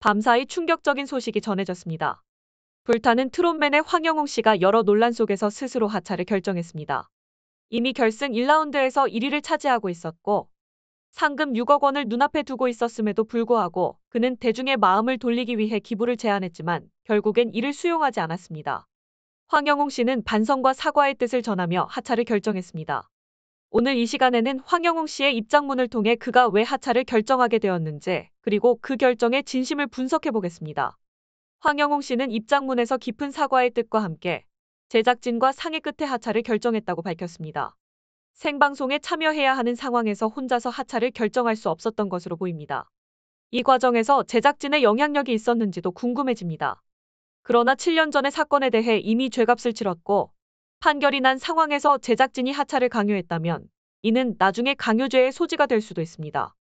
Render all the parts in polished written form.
밤사이 충격적인 소식이 전해졌습니다. 불타는 트롯맨의 황영웅 씨가 여러 논란 속에서 스스로 하차를 결정했습니다. 이미 결승 1라운드에서 1위를 차지하고 있었고 상금 6억 원을 눈앞에 두고 있었음에도 불구하고 그는 대중의 마음을 돌리기 위해 기부를 제안했지만 결국엔 이를 수용하지 않았습니다. 황영웅 씨는 반성과 사과의 뜻을 전하며 하차를 결정했습니다. 오늘 이 시간에는 황영웅 씨의 입장문을 통해 그가 왜 하차를 결정하게 되었는지 그리고 그 결정의 진심을 분석해 보겠습니다. 황영웅 씨는 입장문에서 깊은 사과의 뜻과 함께 제작진과 상의 끝에 하차를 결정했다고 밝혔습니다. 생방송에 참여해야 하는 상황에서 혼자서 하차를 결정할 수 없었던 것으로 보입니다. 이 과정에서 제작진의 영향력이 있었는지도 궁금해집니다. 그러나 7년 전의 사건에 대해 이미 죗값을 치렀고 판결이 난 상황에서 제작진이 하차를 강요했다면 이는 나중에 강요죄의 소지가 될 수도 있습니다.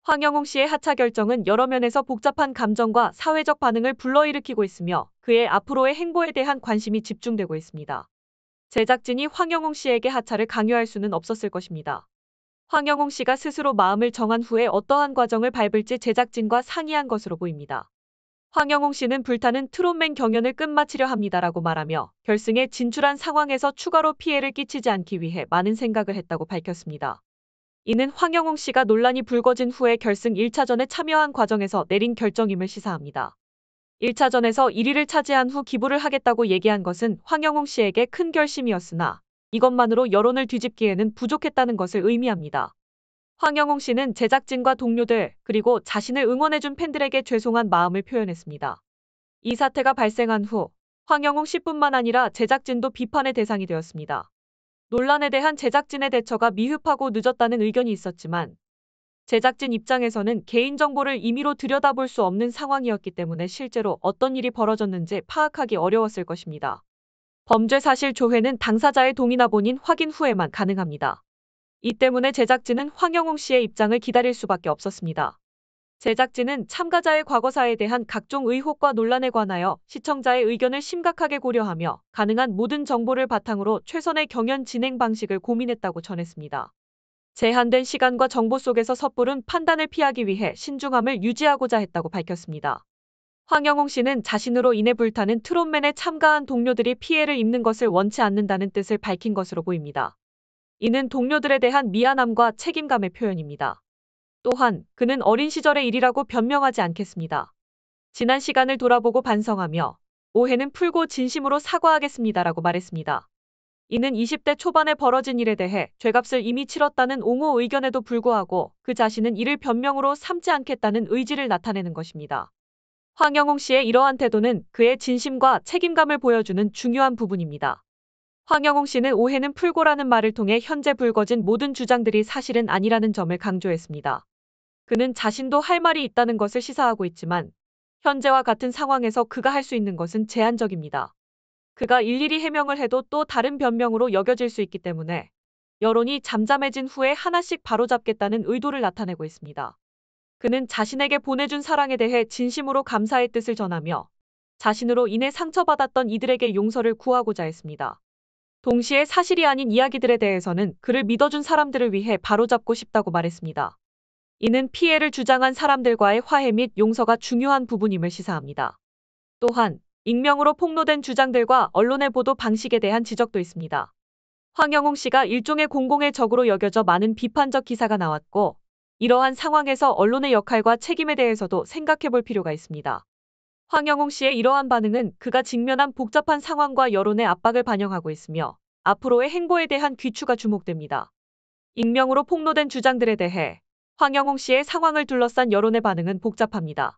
황영웅 씨의 하차 결정은 여러 면에서 복잡한 감정과 사회적 반응을 불러일으키고 있으며 그의 앞으로의 행보에 대한 관심이 집중되고 있습니다. 제작진이 황영웅 씨에게 하차를 강요할 수는 없었을 것입니다. 황영웅 씨가 스스로 마음을 정한 후에 어떠한 과정을 밟을지 제작진과 상의한 것으로 보입니다. 황영웅 씨는 불타는 트롯맨 경연을 끝마치려 합니다라고 말하며 결승에 진출한 상황에서 추가로 피해를 끼치지 않기 위해 많은 생각을 했다고 밝혔습니다. 이는 황영웅 씨가 논란이 불거진 후에 결승 1차전에 참여한 과정에서 내린 결정임을 시사합니다. 1차전에서 1위를 차지한 후 기부를 하겠다고 얘기한 것은 황영웅 씨에게 큰 결심이었으나 이것만으로 여론을 뒤집기에는 부족했다는 것을 의미합니다. 황영웅 씨는 제작진과 동료들 그리고 자신을 응원해준 팬들에게 죄송한 마음을 표현했습니다. 이 사태가 발생한 후 황영웅 씨뿐만 아니라 제작진도 비판의 대상이 되었습니다. 논란에 대한 제작진의 대처가 미흡하고 늦었다는 의견이 있었지만 제작진 입장에서는 개인정보를 임의로 들여다볼 수 없는 상황이었기 때문에 실제로 어떤 일이 벌어졌는지 파악하기 어려웠을 것입니다. 범죄 사실 조회는 당사자의 동의나 본인 확인 후에만 가능합니다. 이 때문에 제작진은 황영웅 씨의 입장을 기다릴 수밖에 없었습니다. 제작진은 참가자의 과거사에 대한 각종 의혹과 논란에 관하여 시청자의 의견을 심각하게 고려하며 가능한 모든 정보를 바탕으로 최선의 경연 진행 방식을 고민했다고 전했습니다. 제한된 시간과 정보 속에서 섣부른 판단을 피하기 위해 신중함을 유지하고자 했다고 밝혔습니다. 황영웅 씨는 자신으로 인해 불타는 트롯맨에 참가한 동료들이 피해를 입는 것을 원치 않는다는 뜻을 밝힌 것으로 보입니다. 이는 동료들에 대한 미안함과 책임감의 표현입니다. 또한 그는 어린 시절의 일이라고 변명하지 않겠습니다. 지난 시간을 돌아보고 반성하며 오해는 풀고 진심으로 사과하겠습니다라고 말했습니다. 이는 20대 초반에 벌어진 일에 대해 죗값을 이미 치렀다는 옹호 의견에도 불구하고 그 자신은 이를 변명으로 삼지 않겠다는 의지를 나타내는 것입니다. 황영웅 씨의 이러한 태도는 그의 진심과 책임감을 보여주는 중요한 부분입니다. 황영웅 씨는 오해는 풀고라는 말을 통해 현재 불거진 모든 주장들이 사실은 아니라는 점을 강조했습니다. 그는 자신도 할 말이 있다는 것을 시사하고 있지만 현재와 같은 상황에서 그가 할 수 있는 것은 제한적입니다. 그가 일일이 해명을 해도 또 다른 변명으로 여겨질 수 있기 때문에 여론이 잠잠해진 후에 하나씩 바로잡겠다는 의도를 나타내고 있습니다. 그는 자신에게 보내준 사랑에 대해 진심으로 감사의 뜻을 전하며 자신으로 인해 상처받았던 이들에게 용서를 구하고자 했습니다. 동시에 사실이 아닌 이야기들에 대해서는 그를 믿어준 사람들을 위해 바로잡고 싶다고 말했습니다. 이는 피해를 주장한 사람들과의 화해 및 용서가 중요한 부분임을 시사합니다. 또한 익명으로 폭로된 주장들과 언론의 보도 방식에 대한 지적도 있습니다. 황영웅 씨가 일종의 공공의 적으로 여겨져 많은 비판적 기사가 나왔고 이러한 상황에서 언론의 역할과 책임에 대해서도 생각해 볼 필요가 있습니다. 황영웅 씨의 이러한 반응은 그가 직면한 복잡한 상황과 여론의 압박을 반영하고 있으며 앞으로의 행보에 대한 귀추가 주목됩니다. 익명으로 폭로된 주장들에 대해 황영웅 씨의 상황을 둘러싼 여론의 반응은 복잡합니다.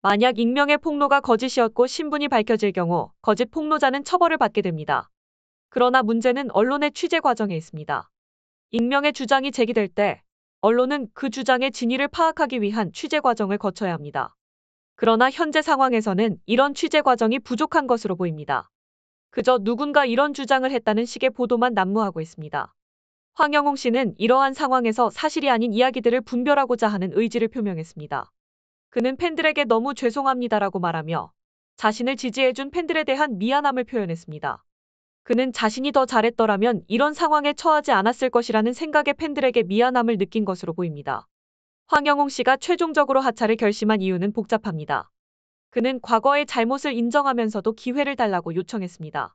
만약 익명의 폭로가 거짓이었고 신분이 밝혀질 경우 거짓 폭로자는 처벌을 받게 됩니다. 그러나 문제는 언론의 취재 과정에 있습니다. 익명의 주장이 제기될 때 언론은 그 주장의 진위를 파악하기 위한 취재 과정을 거쳐야 합니다. 그러나 현재 상황에서는 이런 취재 과정이 부족한 것으로 보입니다. 그저 누군가 이런 주장을 했다는 식의 보도만 난무하고 있습니다. 황영웅 씨는 이러한 상황에서 사실이 아닌 이야기들을 분별하고자 하는 의지를 표명했습니다. 그는 팬들에게 너무 죄송합니다라고 말하며 자신을 지지해준 팬들에 대한 미안함을 표현했습니다. 그는 자신이 더 잘했더라면 이런 상황에 처하지 않았을 것이라는 생각에 팬들에게 미안함을 느낀 것으로 보입니다. 황영웅 씨가 최종적으로 하차를 결심한 이유는 복잡합니다. 그는 과거의 잘못을 인정하면서도 기회를 달라고 요청했습니다.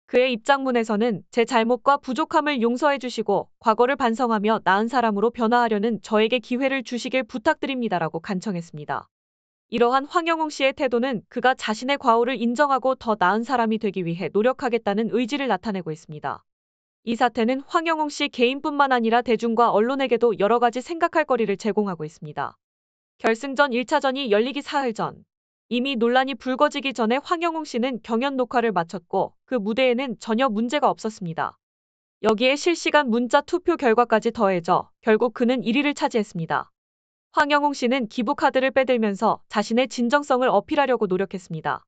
그의 입장문에서는 제 잘못과 부족함을 용서해 주시고 과거를 반성하며 나은 사람으로 변화하려는 저에게 기회를 주시길 부탁드립니다라고 간청했습니다. 이러한 황영웅 씨의 태도는 그가 자신의 과오를 인정하고 더 나은 사람이 되기 위해 노력하겠다는 의지를 나타내고 있습니다. 이 사태는 황영웅 씨 개인뿐만 아니라 대중과 언론에게도 여러 가지 생각할 거리를 제공하고 있습니다. 결승전 1차전이 열리기 사흘 전, 이미 논란이 불거지기 전에 황영웅 씨는 경연 녹화를 마쳤고 그 무대에는 전혀 문제가 없었습니다. 여기에 실시간 문자 투표 결과까지 더해져 결국 그는 1위를 차지했습니다. 황영웅 씨는 기부카드를 빼들면서 자신의 진정성을 어필하려고 노력했습니다.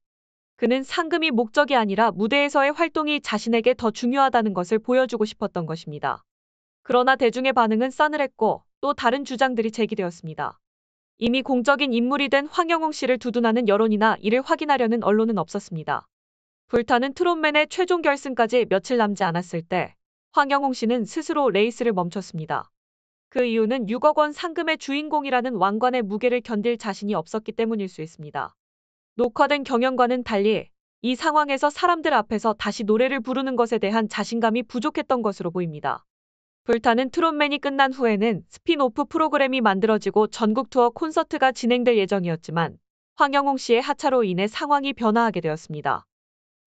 그는 상금이 목적이 아니라 무대에서의 활동이 자신에게 더 중요하다는 것을 보여주고 싶었던 것입니다. 그러나 대중의 반응은 싸늘했고 또 다른 주장들이 제기되었습니다. 이미 공적인 인물이 된 황영웅 씨를 두둔하는 여론이나 이를 확인하려는 언론은 없었습니다. 불타는 트롯맨의 최종 결승까지 며칠 남지 않았을 때 황영웅 씨는 스스로 레이스를 멈췄습니다. 그 이유는 6억 원 상금의 주인공이라는 왕관의 무게를 견딜 자신이 없었기 때문일 수 있습니다. 녹화된 경연과는 달리 이 상황에서 사람들 앞에서 다시 노래를 부르는 것에 대한 자신감이 부족했던 것으로 보입니다. 불타는 트롯맨이 끝난 후에는 스핀오프 프로그램이 만들어지고 전국 투어 콘서트가 진행될 예정이었지만 황영웅 씨의 하차로 인해 상황이 변화하게 되었습니다.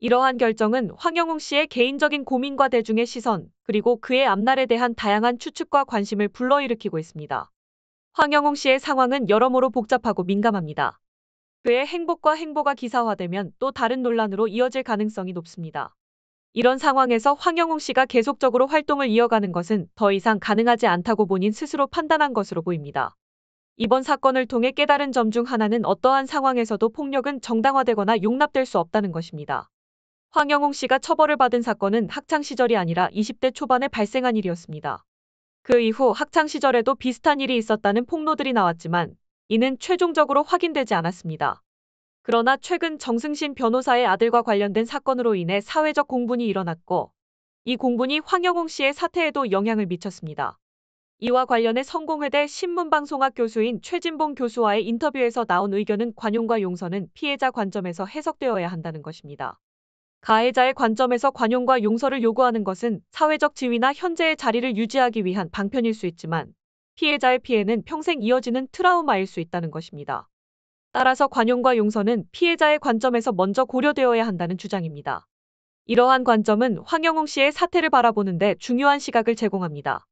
이러한 결정은 황영웅 씨의 개인적인 고민과 대중의 시선, 그리고 그의 앞날에 대한 다양한 추측과 관심을 불러일으키고 있습니다. 황영웅 씨의 상황은 여러모로 복잡하고 민감합니다. 그의 행복과 행보가 기사화되면 또 다른 논란으로 이어질 가능성이 높습니다. 이런 상황에서 황영웅 씨가 계속적으로 활동을 이어가는 것은 더 이상 가능하지 않다고 본인 스스로 판단한 것으로 보입니다. 이번 사건을 통해 깨달은 점 중 하나는 어떠한 상황에서도 폭력은 정당화되거나 용납될 수 없다는 것입니다. 황영웅 씨가 처벌을 받은 사건은 학창시절이 아니라 20대 초반에 발생한 일이었습니다. 그 이후 학창시절에도 비슷한 일이 있었다는 폭로들이 나왔지만 이는 최종적으로 확인되지 않았습니다. 그러나 최근 정승신 변호사의 아들과 관련된 사건으로 인해 사회적 공분이 일어났고 이 공분이 황영웅 씨의 사태에도 영향을 미쳤습니다. 이와 관련해 성공회대 신문방송학 교수인 최진봉 교수와의 인터뷰에서 나온 의견은 관용과 용서는 피해자 관점에서 해석되어야 한다는 것입니다. 가해자의 관점에서 관용과 용서를 요구하는 것은 사회적 지위나 현재의 자리를 유지하기 위한 방편일 수 있지만 피해자의 피해는 평생 이어지는 트라우마일 수 있다는 것입니다. 따라서 관용과 용서는 피해자의 관점에서 먼저 고려되어야 한다는 주장입니다. 이러한 관점은 황영웅 씨의 사태를 바라보는 데 중요한 시각을 제공합니다.